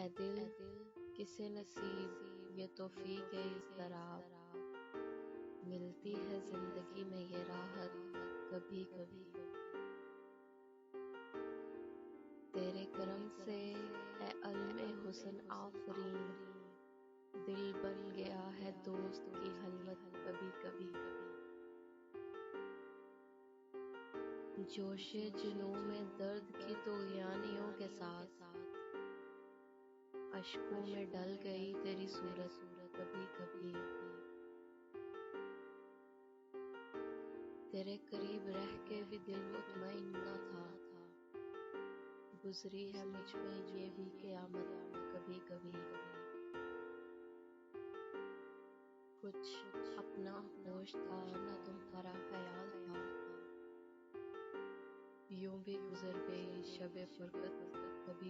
اے دل کسے نصیب یہ توفیق اضطراب، ملتی ہے زندگی میں یہ راحت کبھی کبھی۔ تیرے کرم سے اے علم حسن آفرین، دل بن گیا ہے دوست کی خلوت کبھی کبھی۔ جوش جنوں میں درد کی طغیانیوں کے ساتھ، اشکوں میں ڈل گئی تیری صورت کبھی کبھی۔ تیرے قریب رہ کے بھی دل مطمئن نہ تھا، گزری ہے مجھ پہ یہ بھی قیامت کبھی کبھی۔ کچھ اپنا ہوش تھا نہ تمہارا خیال تھا، یوں بھی گزر گئی شب فرقت کبھی